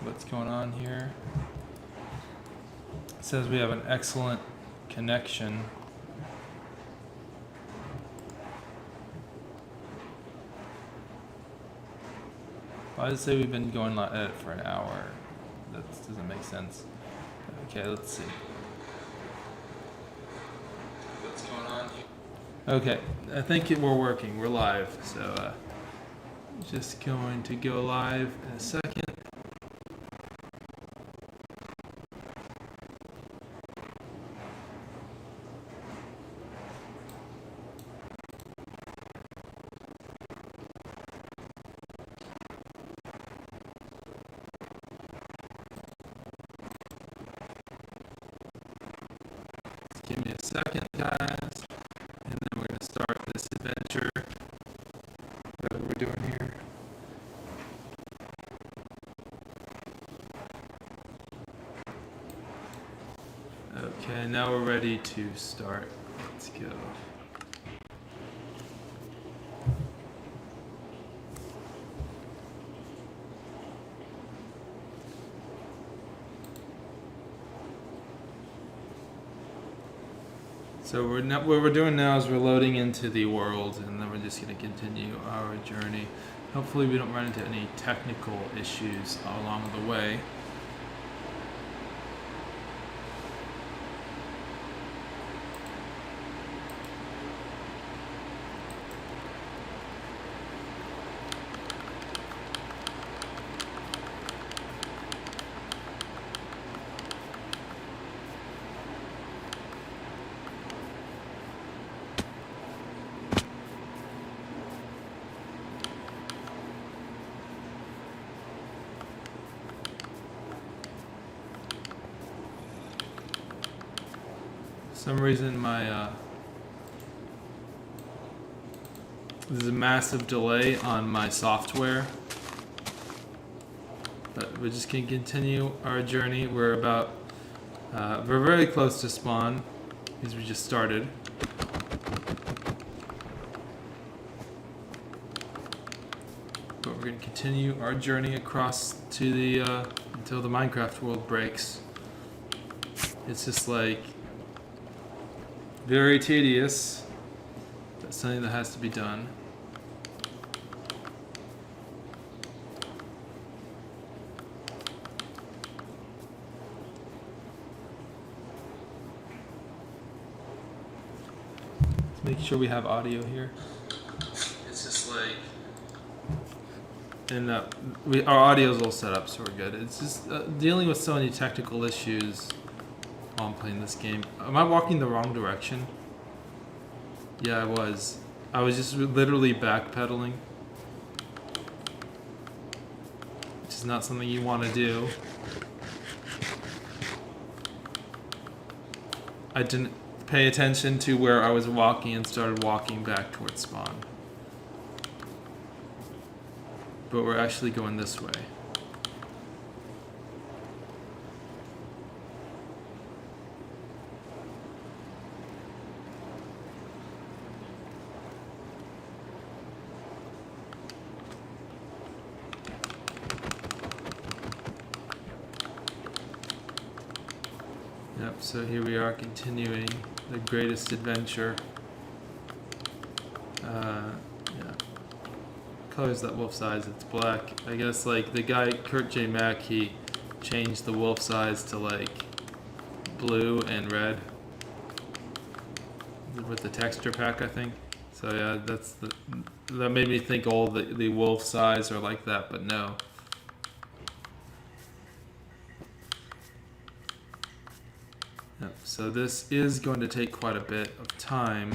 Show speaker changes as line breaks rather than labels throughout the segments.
what's going on here. It says we have an excellent connection. Why does it say we've been going at it for an hour? That doesn't make sense. Okay, let's see. What's going on here? Okay, I think we're working. We're live. So just going to go live in a second. Give me a second, guys, and then we're going to start this adventure. What are we doing here? Okay, now we're ready to start. Let's go. So what we're doing now is we're loading into the world, and then we're just going to continue our journey. Hopefully we don't run into any technical issues along the way. For some reason there's a massive delay on my software, but we're just going to continue our journey. We're very close to spawn because we just started. But we're going to continue our journey across to the until the Minecraft world breaks. It's just like very tedious, but something that has to be done. Let's make sure we have audio here. It's just like, and our audio's all set up, so we're good. It's just dealing with so many technical issues while I'm playing this game. Am I walking the wrong direction? Yeah, I was. I was just literally backpedaling, which is not something you want to do. I didn't pay attention to where I was walking and started walking back towards spawn. But we're actually going this way. Yep, so here we are continuing the greatest adventure. Yeah. Colors that wolf size, it's black. I guess like the guy, Kurt J. Mack, he changed the wolf size to like blue and red with the texture pack, I think. So yeah, that made me think all the wolf size are like that, but no. So this is going to take quite a bit of time.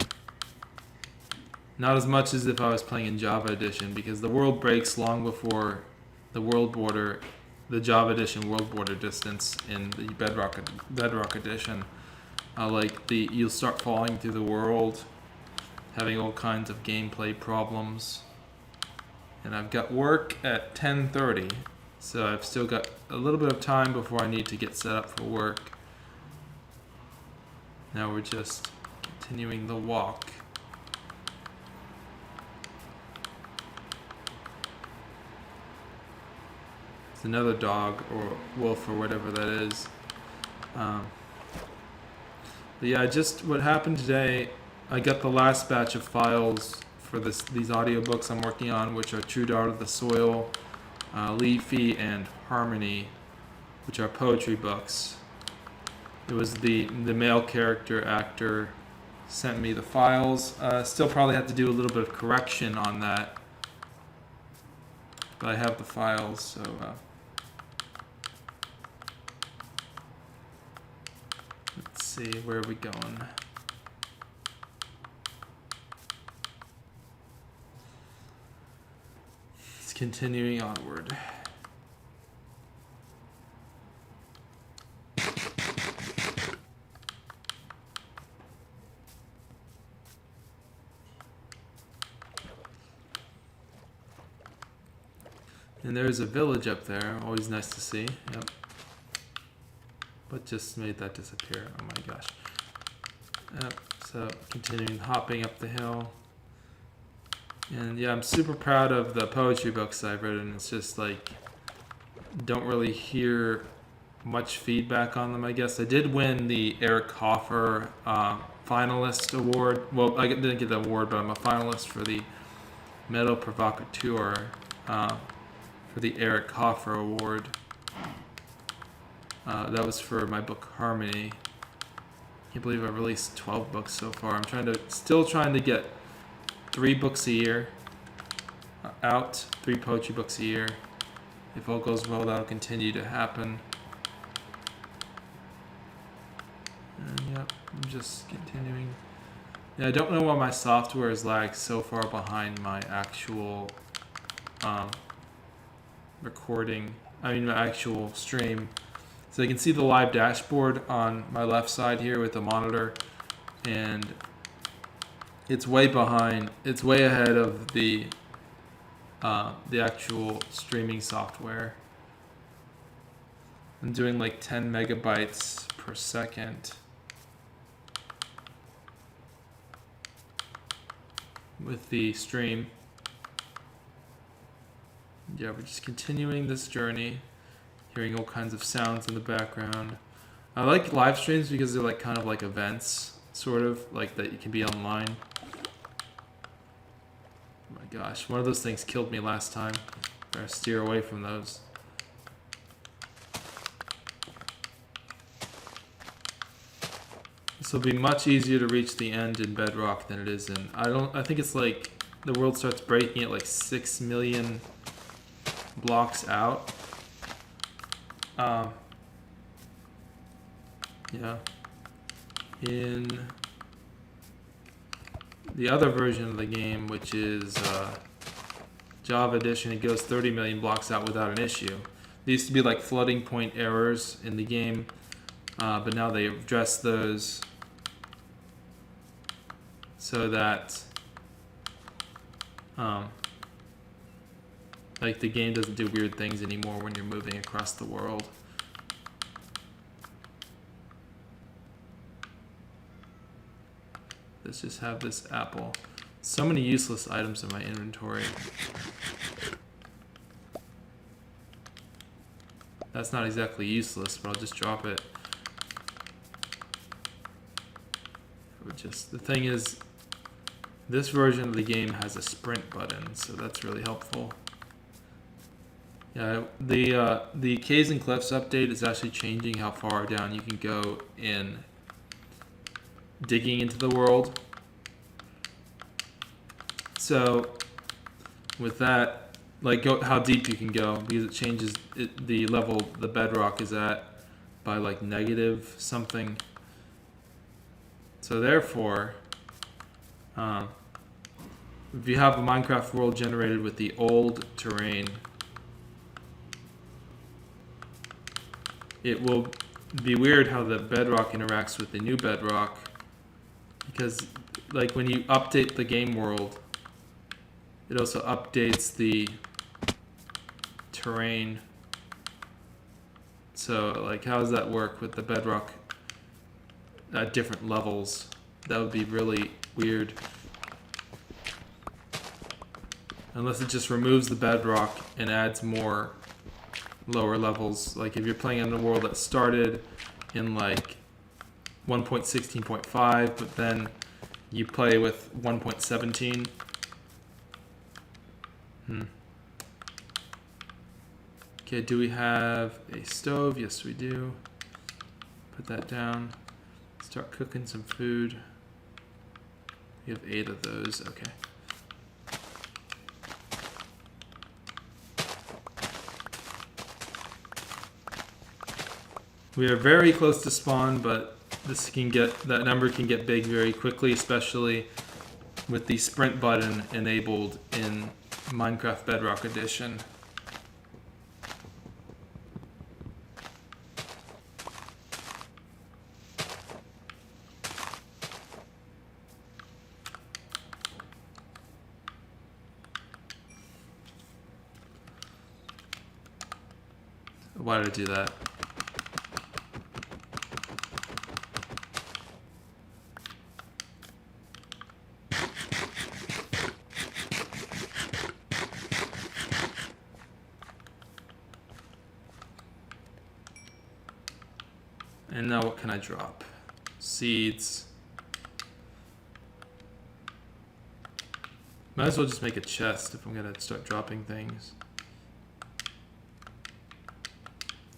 Not as much as if I was playing in Java Edition, because the world breaks long before the world border, the Java Edition world border distance in the Bedrock Edition. You'll start falling through the world, having all kinds of gameplay problems. And I've got work at 10:30, so I've still got a little bit of time before I need to get set up for work. Now we're just continuing the walk. It's another dog or wolf or whatever that is. But yeah, just what happened today, I got the last batch of files for these audiobooks I'm working on, which are True Daughter of the Soil, Leafy, and Harmony, which are poetry books. It was the male character actor sent me the files. Still probably have to do a little bit of correction on that, but I have the files, so let's see, where are we going? It's continuing onward. And there's a village up there, always nice to see. Yep. But just made that disappear. Oh my gosh. Yep. So continuing hopping up the hill. And yeah, I'm super proud of the poetry books I've written. It's just like, don't really hear much feedback on them, I guess. I did win the Eric Hoffer finalist award. Well, I didn't get the award, but I'm a finalist for the Metal Provocateur for the Eric Hoffer award. That was for my book Harmony. Can't believe I've released 12 books so far. I'm still trying to get 3 books a year out, 3 poetry books a year. If all goes well, that'll continue to happen. And yep, I'm just continuing. Yeah, I don't know why my software is lagged so far behind my actual recording. I mean, my actual stream. So you can see the live dashboard on my left side here with the monitor, and it's way behind. It's way ahead of the actual streaming software. I'm doing like 10 megabytes per second with the stream. Yeah, we're just continuing this journey, hearing all kinds of sounds in the background. I like live streams because they're like kind of like events, sort of like that you can be online. Oh my gosh, one of those things killed me last time. Better steer away from those. This will be much easier to reach the end in Bedrock than it is in. I think it's like the world starts breaking at like 6 million blocks out. Yeah. In the other version of the game, which is Java Edition, it goes 30 million blocks out without an issue. There used to be like floating point errors in the game, but now they address those so that like the game doesn't do weird things anymore when you're moving across the world. Let's just have this apple. So many useless items in my inventory. That's not exactly useless, but I'll just drop it. The thing is, this version of the game has a sprint button, so that's really helpful. Yeah, the Caves and Cliffs update is actually changing how far down you can go in digging into the world. So with that, like how deep you can go, because it changes the level the bedrock is at by like negative something. So therefore, if you have a Minecraft world generated with the old terrain, it will be weird how the bedrock interacts with the new bedrock, because like when you update the game world, it also updates the terrain. So like how does that work with the bedrock at different levels? That would be really weird. Unless it just removes the bedrock and adds more lower levels. Like if you're playing in a world that started in like 1.16.5, but then you play with 1.17. Okay, do we have a stove? Yes, we do. Put that down. Start cooking some food. We have 8 of those. Okay. We are very close to spawn, but that number can get big very quickly, especially with the sprint button enabled in Minecraft Bedrock Edition. Why did I do that? And now what can I drop? Seeds. Might as well just make a chest if I'm gonna start dropping things.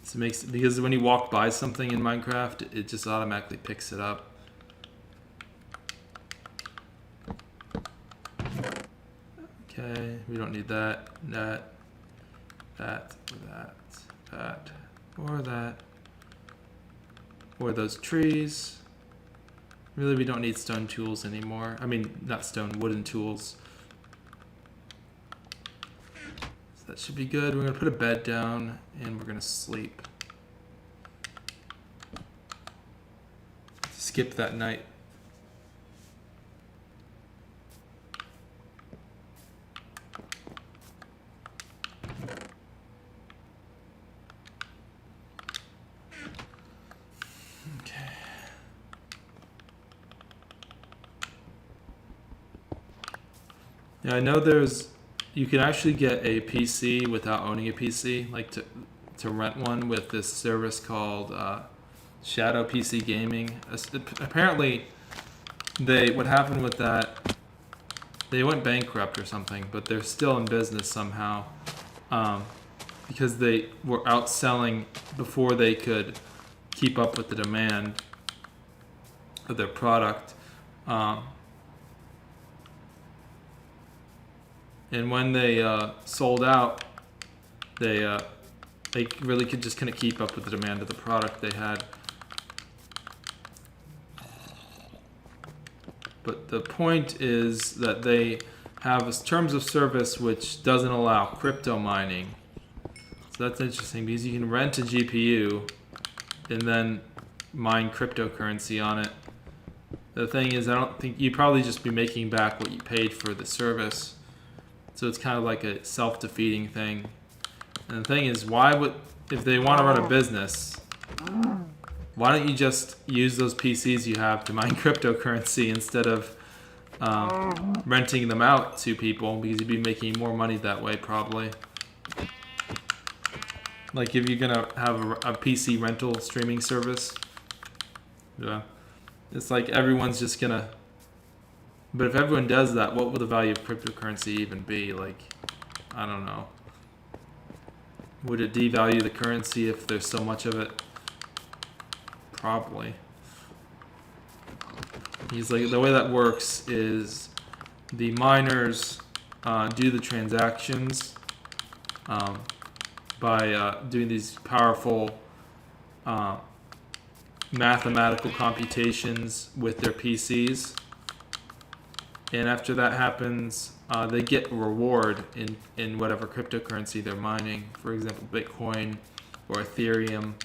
So it makes, because when you walk by something in Minecraft, it just automatically picks it up. Okay, we don't need that, that, or that. Or those trees. Really, we don't need stone tools anymore. I mean, not stone, wooden tools. So that should be good. We're gonna put a bed down and we're gonna sleep. Skip that night. Yeah, I know you can actually get a PC without owning a PC, like to rent one with this service called Shadow PC Gaming. Apparently, what happened with that, they went bankrupt or something, but they're still in business somehow because they were outselling before they could keep up with the demand of their product. And when they sold out, they really couldn't keep up with the demand of the product they had. But the point is that they have terms of service which doesn't allow crypto mining. So that's interesting because you can rent a GPU and then mine cryptocurrency on it. The thing is, I don't think you'd probably just be making back what you paid for the service. So it's kind of like a self-defeating thing. And the thing is, if they want to run a business, why don't you just use those PCs you have to mine cryptocurrency instead of renting them out to people, because you'd be making more money that way probably. Like if you're gonna have a PC rental streaming service, yeah, it's like everyone's just gonna. But if everyone does that, what will the value of cryptocurrency even be? Like, I don't know. Would it devalue the currency if there's so much of it? Probably. He's like, the way that works is the miners do the transactions by doing these powerful mathematical computations with their PCs. And after that happens, they get a reward in whatever cryptocurrency they're mining. For example, Bitcoin or Ethereum.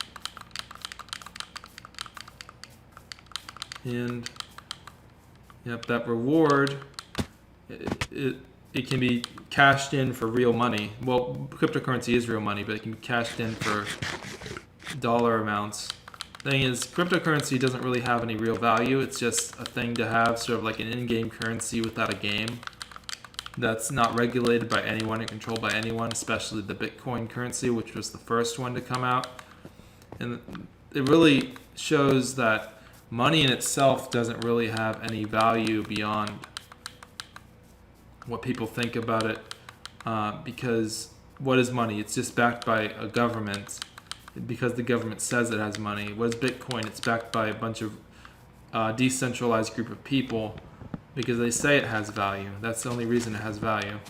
And yep, that reward, it can be cashed in for real money. Well, cryptocurrency is real money, but it can be cashed in for dollar amounts. Thing is, cryptocurrency doesn't really have any real value. It's just a thing to have, sort of like an in-game currency without a game. that's not regulated by anyone and controlled by anyone, especially the Bitcoin currency, which was the first one to come out. And it really shows that money in itself doesn't really have any value beyond what people think about it, because what is money? It's just backed by a government because the government says it has money. What is Bitcoin? It's backed by a bunch of decentralized group of people because they say it has value. That's the only reason it has value.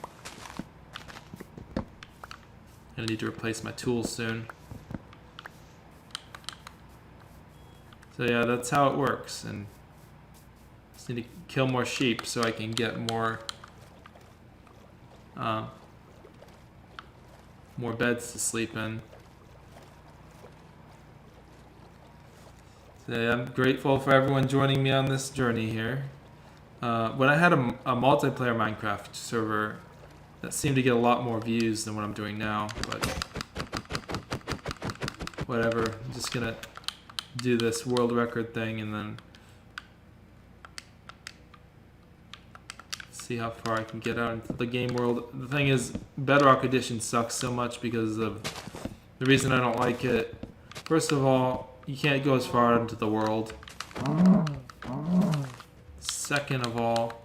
I need to replace my tools soon. So yeah, that's how it works. And just need to kill more sheep so I can get more beds to sleep in. So yeah, I'm grateful for everyone joining me on this journey here. When I had a multiplayer Minecraft server, that seemed to get a lot more views than what I'm doing now, but whatever. I'm just gonna do this world record thing and then see how far I can get out into the game world. The thing is, Bedrock Edition sucks so much because of the reason I don't like it. First of all, you can't go as far out into the world. Second of all,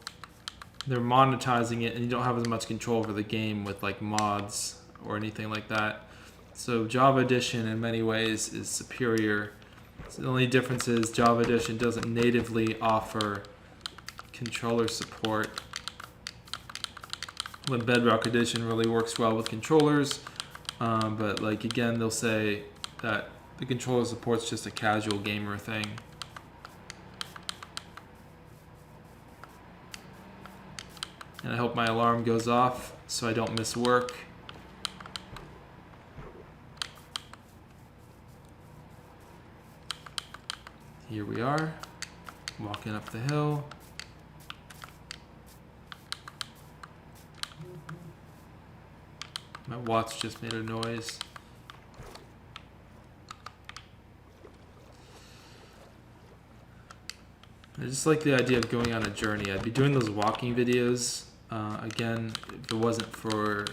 they're monetizing it and you don't have as much control over the game with like mods or anything like that. So Java Edition in many ways is superior. So the only difference is Java Edition doesn't natively offer controller support, when Bedrock Edition really works well with controllers. But like again, they'll say that the controller support's just a casual gamer thing. And I hope my alarm goes off so I don't miss work. Here we are, walking up the hill. My watch just made a noise. I just like the idea of going on a journey. I'd be doing those walking videos again if it wasn't for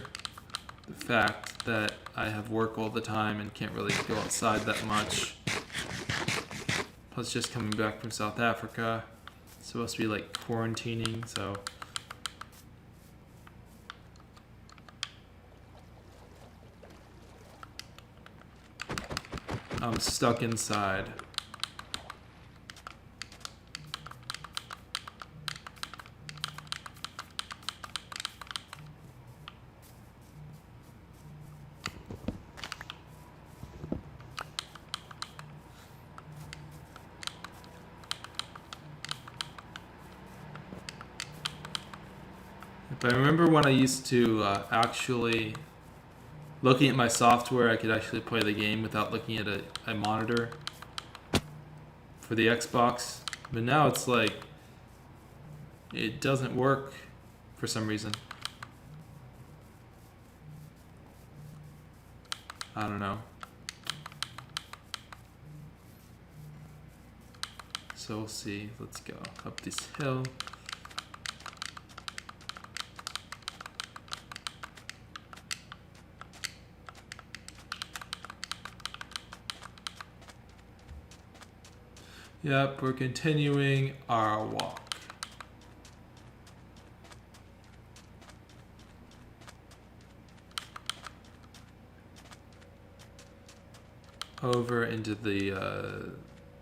the fact that I have work all the time and can't really go outside that much. Plus just coming back from South Africa. It's supposed to be like quarantining, so I'm stuck inside. But I remember when I used to actually, looking at my software, I could actually play the game without looking at a monitor for the Xbox. But now it's like, it doesn't work for some reason. I don't know. So we'll see. Let's go up this hill. Yep, we're continuing our walk. Over into the,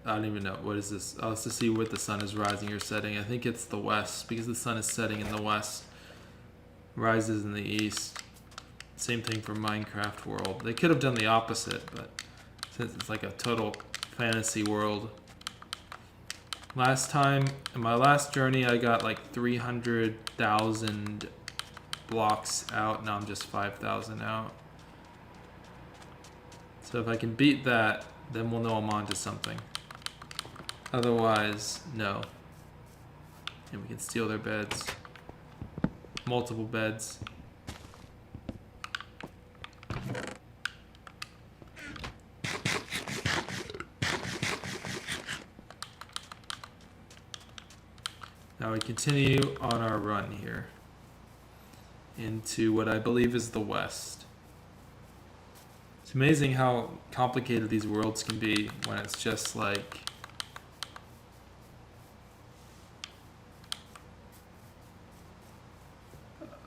I don't even know, what is this? Oh, it's to see where the sun is rising or setting. I think it's the west, because the sun is setting in the west, rises in the east. Same thing for Minecraft world. They could have done the opposite, but since it's like a total fantasy world. Last time, in my last journey, I got like 300,000 blocks out. Now I'm just 5,000 out. So if I can beat that, then we'll know I'm onto something. Otherwise, no. And we can steal their beds. Multiple beds. Now we continue on our run here. into what I believe is the west. It's amazing how complicated these worlds can be when it's just like...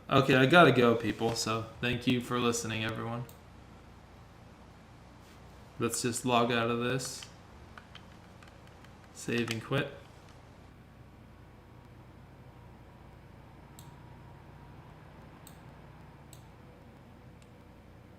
Okay, I gotta go, people, so thank you for listening, everyone. Let's just log out of this. Save and quit.